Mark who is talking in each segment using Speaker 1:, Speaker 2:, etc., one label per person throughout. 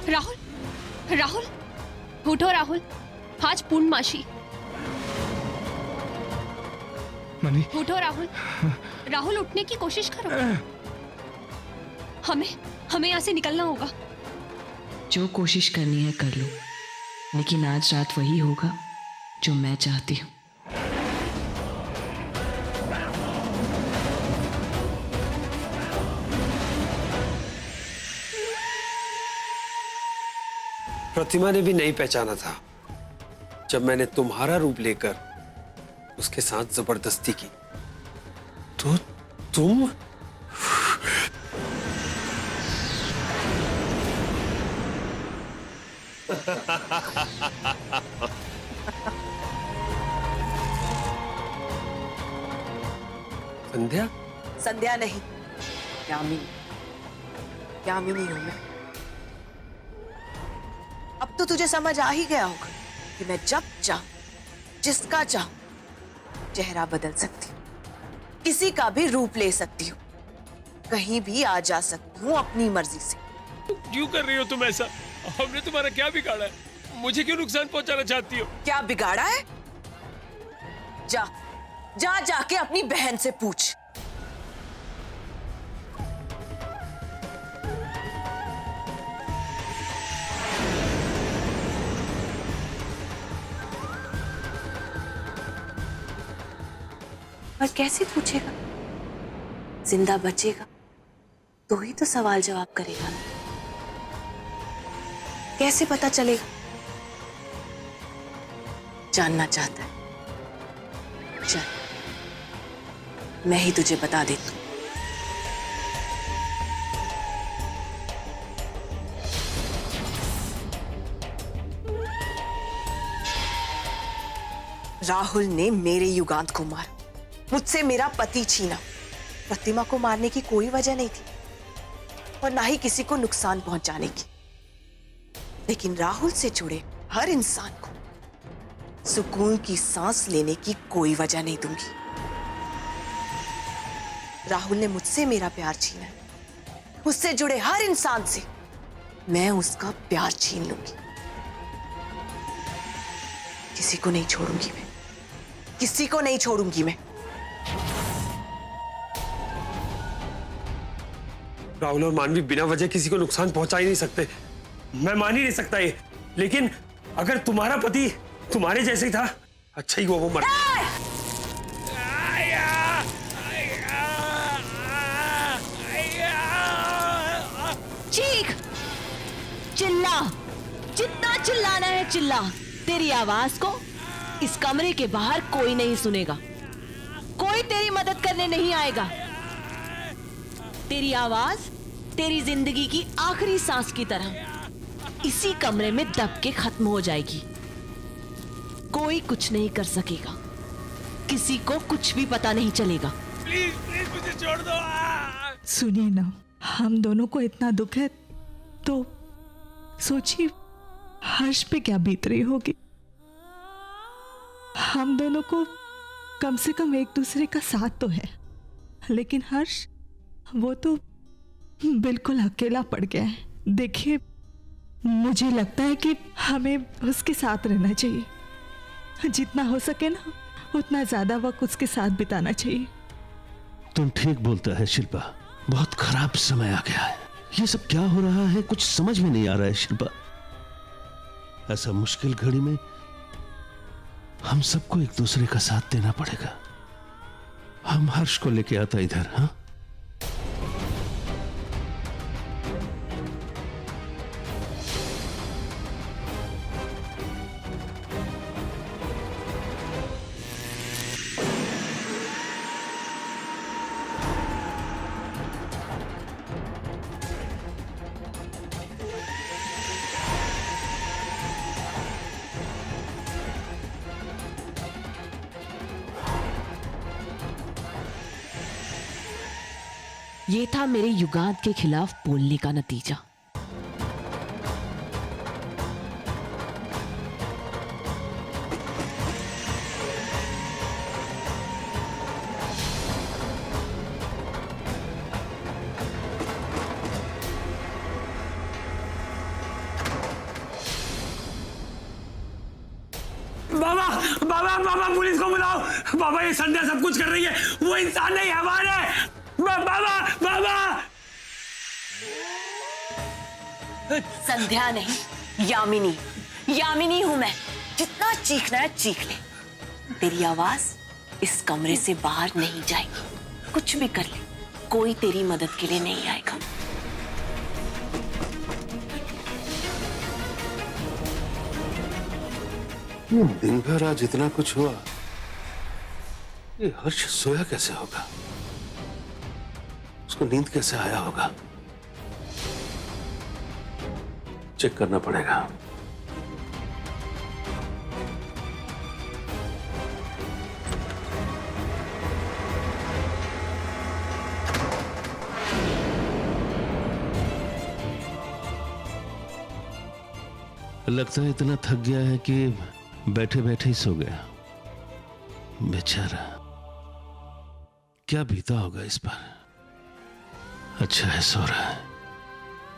Speaker 1: राहुल, राहुल, उठो राहुल, आज पूर्णमासी।
Speaker 2: मनी,
Speaker 1: उठो राहुल, राहुल उठने की कोशिश करो। हमें यहाँ से निकलना होगा।
Speaker 3: जो कोशिश करनी है कर लो, लेकिन आज रात वही होगा जो मैं चाहती हूँ।
Speaker 4: प्रतिमा ने भी नहीं पहचाना था जब मैंने तुम्हारा रूप लेकर उसके साथ जबरदस्ती की। तो तुम संध्या?
Speaker 5: संध्या नहीं, यामिनी। यामिनी हूं मैं। अब तो तुझे समझ आ ही गया होगा कि मैं जब चाहूं, जिसका चाहूं, चेहरा बदल सकती हूँ, किसी का भी रूप ले सकती हूँ, कहीं भी आ जा सकती हूँ अपनी मर्जी से।
Speaker 6: क्यों कर रही हो तुम ऐसा? हमने तुम्हारा क्या बिगाड़ा है? मुझे क्यों नुकसान पहुंचाना चाहती हो?
Speaker 5: क्या बिगाड़ा है? जा जा जाके अपनी बहन से पूछ। और कैसे पूछेगा? जिंदा बचेगा तो ही तो सवाल जवाब करेगा। कैसे पता चलेगा? जानना चाहता है? चल, मैं ही तुझे बता देती हूँ। राहुल ने मेरे युगांत को मारा, मुझसे मेरा पति छीना। प्रतिमा को मारने की कोई वजह नहीं थी और ना ही किसी को नुकसान पहुंचाने की, लेकिन राहुल से जुड़े हर इंसान को सुकून की सांस लेने की कोई वजह नहीं दूंगी। राहुल ने मुझसे मेरा प्यार छीना, उससे जुड़े हर इंसान से मैं उसका प्यार छीन लूंगी। किसी को नहीं छोड़ूंगी मैं, किसी को नहीं छोड़ूंगी मैं।
Speaker 4: राहुल और मानवी बिना वजह किसी को नुकसान पहुंचा ही नहीं सकते। मैं मान ही नहीं सकता ये, लेकिन अगर तुम्हारा पति तुम्हारे जैसे ही था, अच्छा ही वो मर।
Speaker 7: चीख, चिल्ला, जितना चिल्लाना है चिल्ला। तेरी आवाज को इस कमरे के बाहर कोई नहीं सुनेगा, कोई तेरी मदद करने नहीं आएगा। तेरी आवाज तेरी जिंदगी की आखिरी सांस की तरह इसी कमरे में दब के खत्म हो जाएगी। कोई कुछ नहीं कर सकेगा, किसी को कुछ भी पता नहीं चलेगा।
Speaker 6: प्लीज प्लीज मुझे छोड़ दो।
Speaker 8: सुनिए ना, हम दोनों को इतना दुख है तो सोचिए हर्ष पे क्या बीत रही होगी। हम दोनों को कम से कम एक दूसरे का साथ तो है, लेकिन हर्ष वो तो बिल्कुल अकेला पड़ गया है। देखिए, मुझे लगता है कि हमें उसके साथ रहना चाहिए। जितना हो सके ना उतना ज्यादा वक्त उसके साथ बिताना चाहिए।
Speaker 9: तुम ठीक बोलता है शिल्पा, बहुत खराब समय आ गया है। ये सब क्या हो रहा है कुछ समझ में नहीं आ रहा है शिल्पा। ऐसा मुश्किल घड़ी में हम सबको एक दूसरे का साथ देना पड़ेगा। हम हर्ष को लेके आता इधर। हाँ,
Speaker 7: ये था मेरे युगांत के खिलाफ बोलने का नतीजा।
Speaker 4: बाबा बाबा पुलिस को बुलाओ। बाबा ये संध्या सब कुछ कर रही है, वो इंसान नहीं हमारे। बाबा बाबा।
Speaker 5: संध्या नहीं, यामिनी। यामिनी हूं मैं। जितना चीखना है चीख ले। तेरी आवाज इस कमरे से बाहर नहीं जाएगी। कुछ भी कर ले, कोई तेरी मदद के लिए नहीं आएगा।
Speaker 9: दिन भर आज इतना कुछ हुआ, ये हर्ष सोया कैसे होगा? उसको नींद कैसे आया होगा? चेक करना पड़ेगा। लगता है इतना थक गया है कि बैठे बैठे ही सो गया। बेचारा, क्या बीता होगा इस पर। अच्छा है सो रहा है,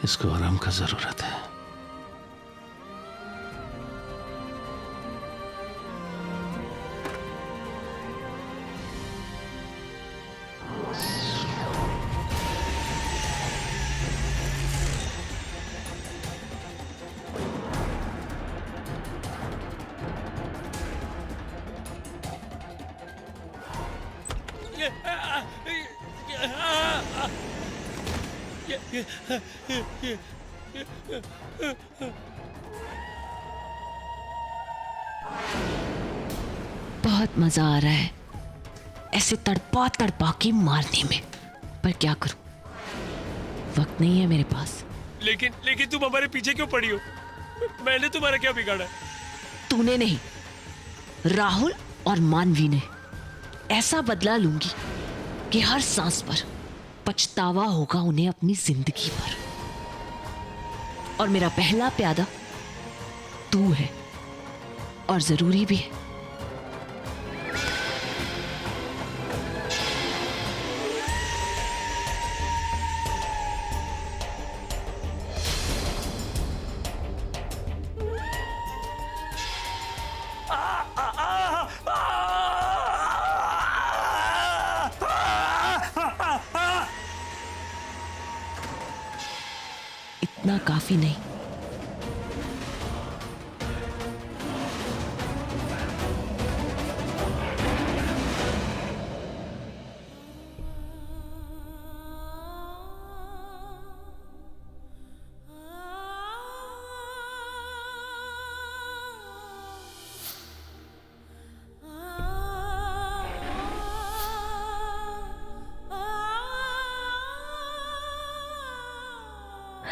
Speaker 9: इसको आराम का जरूरत है।
Speaker 7: बहुत मजा आ रहा है ऐसे तड़पा तड़पा के मारने में, पर क्या करूं, वक्त नहीं है मेरे पास।
Speaker 6: लेकिन तुम हमारे पीछे क्यों पड़ी हो? मैंने तुम्हारा क्या बिगाड़ा?
Speaker 7: तूने नहीं, राहुल और मानवी ने। ऐसा बदला लूंगी कि हर सांस पर पछतावा होगा उन्हें अपनी जिंदगी पर। और मेरा पहला प्यादा तू है, और जरूरी भी है। इतना काफी नहीं।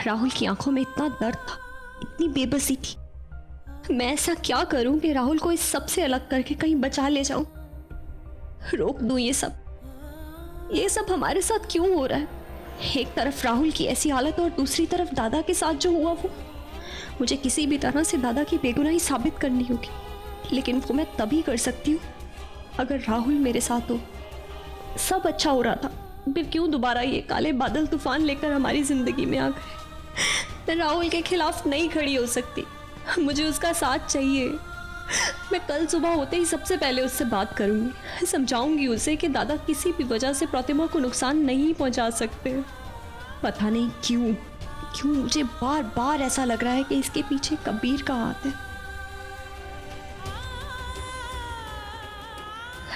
Speaker 1: राहुल की आंखों में इतना दर्द था, इतनी बेबसी थी। मैं ऐसा क्या करूं कि राहुल को इस सब से अलग करके कहीं बचा ले जाऊं, रोक दूं ये सब हमारे साथ क्यों हो रहा है? एक तरफ राहुल की ऐसी हालत और दूसरी तरफ दादा के साथ जो हुआ वो। मुझे किसी भी तरह से दादा की बेगुनाही साबित करनी होगी, लेकिन वो मैं तभी कर सकती हूँ अगर राहुल मेरे साथ हो। सब अच्छा हो रहा था, फिर क्यों दोबारा ये काले बादल तूफान लेकर हमारी जिंदगी में आ गए? मैं राहुल के खिलाफ नहीं खड़ी हो सकती, मुझे उसका साथ चाहिए। मैं कल सुबह होते ही सबसे पहले उससे बात करूंगी, समझाऊंगी उसे कि दादा किसी भी वजह से प्रतिमा को नुकसान नहीं पहुंचा सकते। पता नहीं क्यों मुझे बार बार ऐसा लग रहा है कि इसके पीछे कबीर का हाथ है।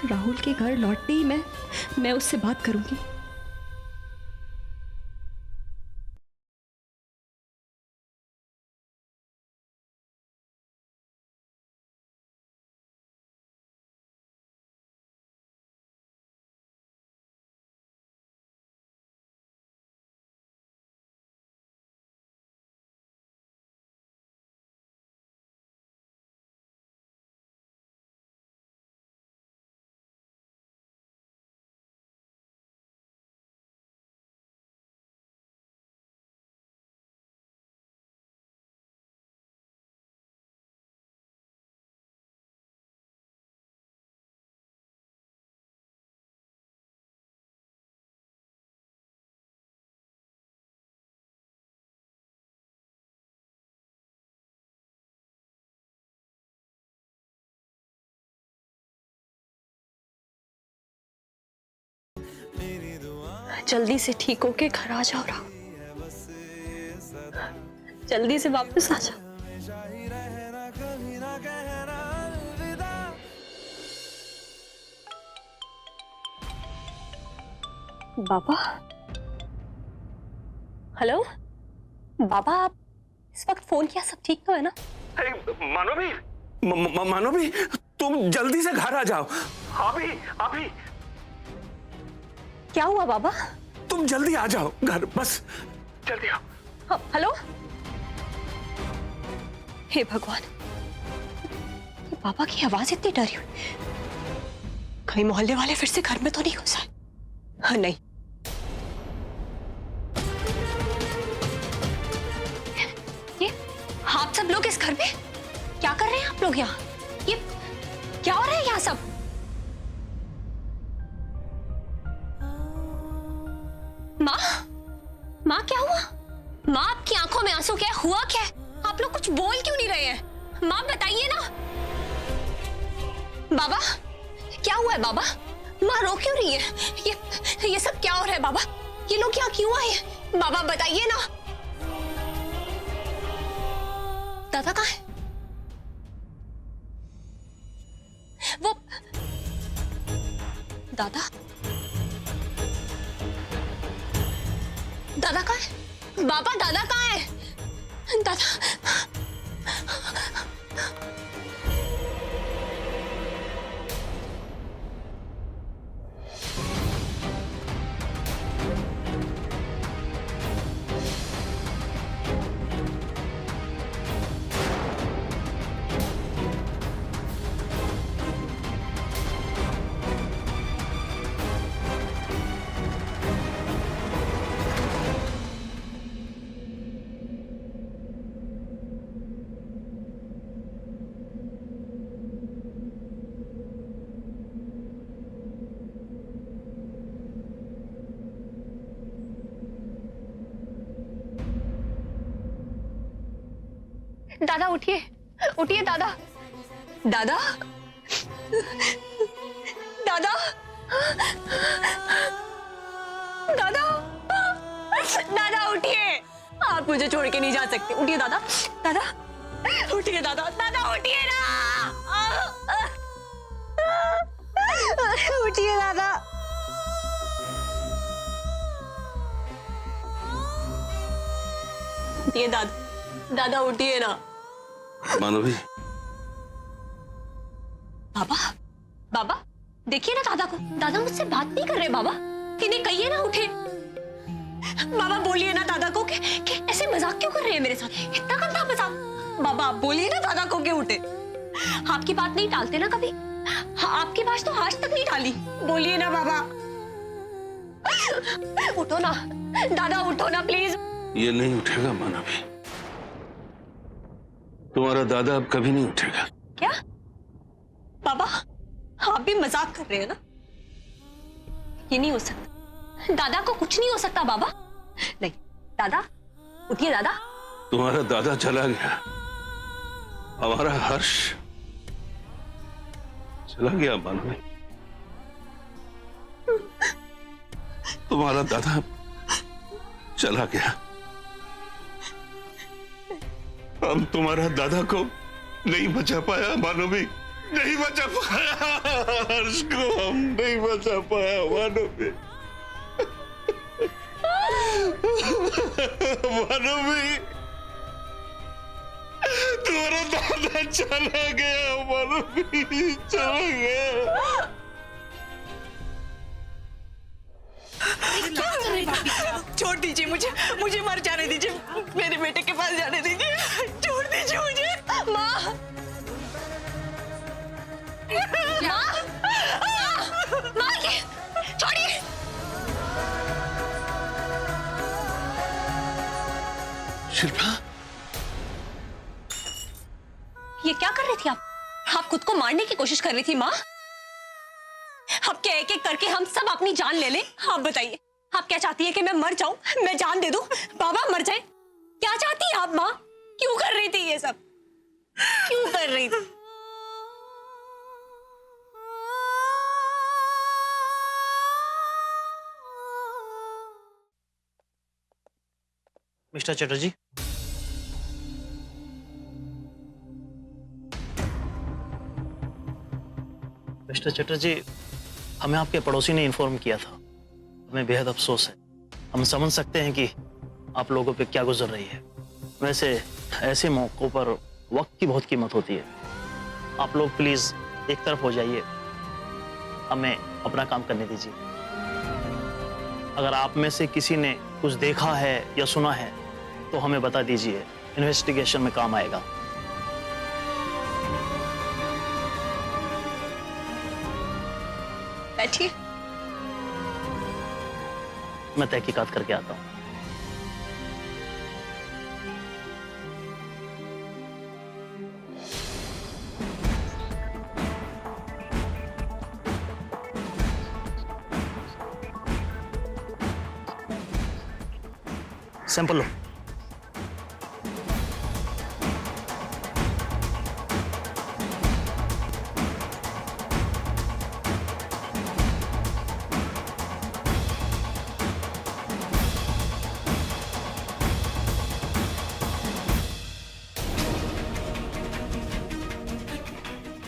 Speaker 1: राहुल के घर लौटते ही मैं उससे बात करूंगी। जल्दी से ठीक होके घर आ जाओ राहुल, जल्दी से वापस आ जाओ। बाबा, हेलो बाबा, आप इस वक्त फोन किया, सब ठीक तो है ना?
Speaker 2: मानवी, मानवी, तुम जल्दी से घर आ जाओ। अभी अभी
Speaker 1: क्या हुआ बाबा?
Speaker 2: तुम जल्दी आ जाओ घर, बस जल्दी आओ।
Speaker 1: हाँ, हेलो। हे भगवान, ये बाबा की आवाज इतनी डरी हुई, कहीं मोहल्ले वाले फिर से घर में तो नहीं घुसा है? हाँ, नहीं। ये आप सब लोग इस घर में क्या कर रहे हैं? आप लोग यहाँ ये क्या हो रहा है यहाँ सब? माँ, माँ क्या हुआ? माँ, आपकी आंखों में आंसू, क्या हुआ? क्या है? आप लोग कुछ बोल क्यों नहीं रहे हैं? माँ बताइए ना। बाबा, क्या हुआ है बाबा? माँ रो क्यों रही है? ये सब क्या हो रहा है बाबा? ये लोग यहाँ क्यों आए हैं? बाबा बताइए ना। दादा कहाँ है? वो दादा, दादा कहाँ है? बाबा दादा कहाँ है? दादा, दादा उठिए, उठिए दादा, दादा, दादा, दादा, दादा उठिए, आप मुझे छोड़ के नहीं जा सकते। उठिए दादा, दादा उठिए, दादा, दादा उठिए ना, उठिए दादा। उठिए दादा, दादा उठिए ना।
Speaker 9: मानवी,
Speaker 1: बाबा, बाबा देखिए ना दादा को, दादा मुझसे बात नहीं कर रहे। बाबा इन्हें कहिए ना उठे। बाबा बोलिए ना दादा को कि ऐसे मजाक क्यों कर रहे हैं मेरे साथ, इतना गंदा मजाक। बाबा आप बोलिए ना दादा को कि उठे। आपकी बात नहीं टालते ना कभी, आपकी बात तो आज तक नहीं टाली। बोलिए ना बाबा, उठो ना दादा, उठो ना प्लीज।
Speaker 9: ये नहीं उठेगा मानवी, तुम्हारा दादा अब कभी नहीं उठेगा।
Speaker 1: क्या बाबा, आप भी मजाक कर रहे हैं ना? ये नहीं हो सकता, दादा को कुछ नहीं हो सकता बाबा। नहीं दादा, उठिए दादा।
Speaker 9: तुम्हारा दादा चला गया, हमारा हर्ष चला गया मानवी, तुम्हारा दादा चला गया। हम तुम्हारा दादा को नहीं बचा पाया मानवी, नहीं बचा पाया, हर्ष को हम नहीं बचा पाया मानवी। मानवी, तुम्हारा दादा चला गया मानवी, चला गया।
Speaker 5: छोड़ दीजिए मुझे, मुझे मर जाने दीजिए, मेरे बेटे के पास जाने दीजिए, छोड़ दीजिए मुझे।
Speaker 1: माँ, माँ, माँ ये छोड़िए।
Speaker 9: शिल्पा,
Speaker 1: ये क्या कर रही थी आप? आप खुद को मारने की कोशिश कर रही थी माँ। अब क्या एक एक करके हम सब अपनी जान ले लें? आप बताइए, आप क्या चाहती है कि मैं मर जाऊं, मैं जान दे दूं, बाबा मर जाए? क्या चाहती है आप माँ? क्यों कर रही थी ये सब, क्यों कर रही थी?
Speaker 10: मिस्टर चटर्जी, मिस्टर चटर्जी, हमें आपके पड़ोसी ने इन्फॉर्म किया था। हमें बेहद अफसोस है। हम समझ सकते हैं कि आप लोगों पे क्या गुजर रही है। वैसे ऐसे मौक़ों पर वक्त की बहुत कीमत होती है। आप लोग प्लीज एक तरफ हो जाइए, हमें अपना काम करने दीजिए। अगर आप में से किसी ने कुछ देखा है या सुना है तो हमें बता दीजिए, इन्वेस्टिगेशन में काम आएगा।
Speaker 1: बैठिए।
Speaker 10: मैं तहकीकात करके आता हूँ। सैंपल लो।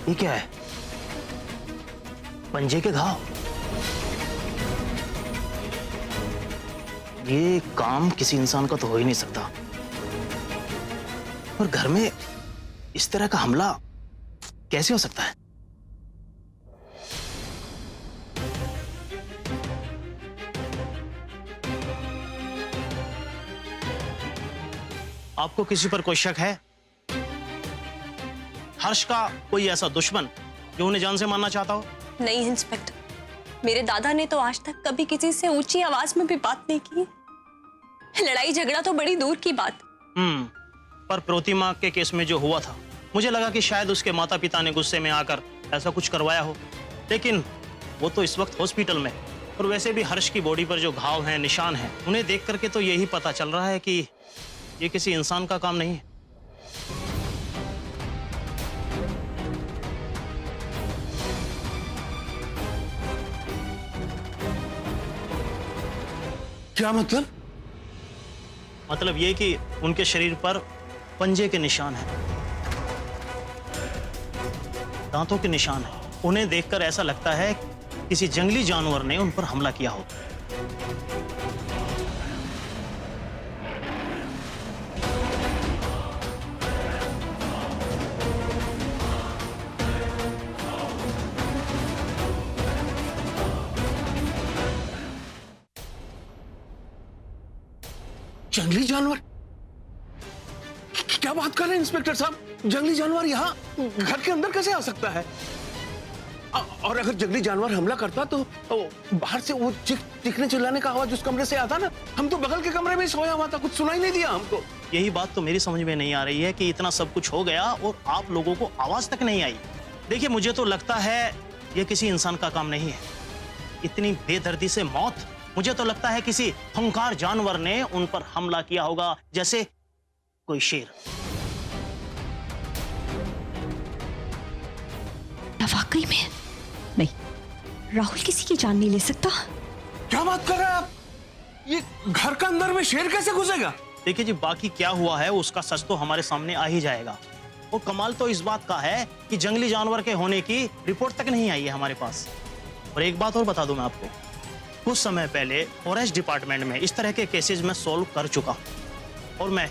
Speaker 10: ये क्या है? पंजे के घाव। ये काम किसी इंसान का तो हो ही नहीं सकता। और घर में इस तरह का हमला कैसे हो सकता है? आपको किसी पर कोई शक है? हर्ष का कोई ऐसा दुश्मन जो उन्हें जान से मारना चाहता हो?
Speaker 1: नहीं इंस्पेक्टर, मेरे दादा ने तो आज तक कभी किसी से ऊंची आवाज में भी बात नहीं की। लड़ाई झगड़ा तो बड़ी दूर की बात।
Speaker 10: पर प्रतिमा के केस में जो हुआ था, मुझे लगा कि शायद उसके माता पिता ने गुस्से में आकर ऐसा कुछ करवाया हो, लेकिन वो तो इस वक्त हॉस्पिटल में। और वैसे भी हर्ष की बॉडी पर जो घाव हैं, निशान हैं, उन्हें देख करके तो यही पता चल रहा है कि ये किसी इंसान का काम नहीं है।
Speaker 2: क्या मतलब?
Speaker 10: मतलब ये कि उनके शरीर पर पंजे के निशान हैं, दांतों के निशान हैं। उन्हें देखकर ऐसा लगता है किसी जंगली जानवर ने उन पर हमला किया हो।
Speaker 2: जंगली जानवर? क्या बात कर रहे हैं इंस्पेक्टर साहब? जंगली जानवर यहाँ घर के अंदर कैसे आ सकता है? और अगर जंगली जानवर हमला करता तो बाहर से वो चीखने चिल्लाने का आवाज उस कमरे से आता ना। हम तो बगल के कमरे में सोया हुआ था, कुछ सुनाई नहीं दिया हमको।
Speaker 10: यही बात तो मेरी समझ में नहीं आ रही है कि इतना सब कुछ हो गया और आप लोगों को आवाज तक नहीं आई। देखिए, मुझे तो लगता है ये किसी इंसान का काम नहीं है। इतनी बेदर्दी से मौत, मुझे तो लगता है किसी खूंखार जानवर ने उन पर हमला किया होगा, जैसे कोई शेर।
Speaker 1: वाकई में नहीं, राहुल किसी की जान नहीं ले सकता।
Speaker 2: क्या बात कर रहे हैं आप? ये घर का अंदर में शेर कैसे घुसेगा?
Speaker 10: देखिए जी, बाकी क्या हुआ है उसका सच तो हमारे सामने आ ही जाएगा। और कमाल तो इस बात का है कि जंगली जानवर के होने की रिपोर्ट तक नहीं आई है हमारे पास। और एक बात और बता दूं मैं आपको, कुछ समय पहले फॉरेस्ट डिपार्टमेंट में इस तरह के केसेस में सॉल्व कर चुका हूं। और मैं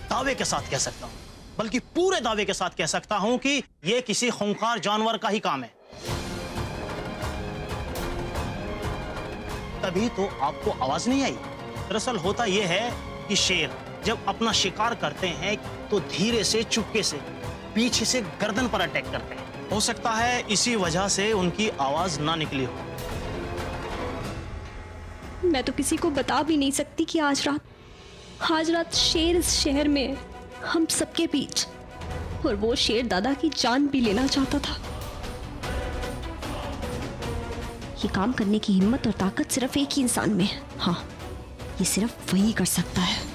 Speaker 10: दावे के साथ कह सकता हूं, बल्कि पूरे दावे के साथ कह सकता हूं कि यह किसी खूंखार जानवर का ही काम है। तभी तो आपको आवाज नहीं आई। दरअसल होता यह है कि शेर जब अपना शिकार करते हैं तो धीरे से, चुपके से, पीछे से गर्दन पर अटैक करते हैं। हो सकता है इसी वजह से उनकी आवाज ना निकली हो।
Speaker 1: मैं तो किसी को बता भी नहीं सकती कि आज रात शेर इस शहर में हम सबके बीच, और वो शेर दादा की जान भी लेना चाहता था। ये काम करने की हिम्मत और ताकत सिर्फ एक ही इंसान में है। हाँ, ये सिर्फ वही कर सकता है।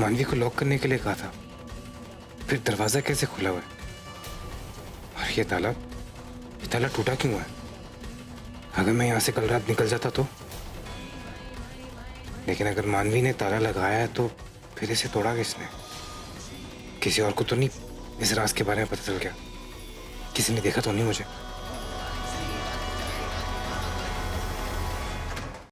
Speaker 11: मानवी को लॉक करने के लिए कहा था, फिर दरवाजा कैसे खुला हुआ है? और ये ताला टूटा क्यों है? अगर मैं यहाँ से कल रात निकल जाता तो? लेकिन अगर मानवी ने ताला लगाया है तो फिर इसे तोड़ा किसने? किसी और को तो नहीं इस राज के बारे में पता चल गया? किसी ने देखा तो नहीं मुझे?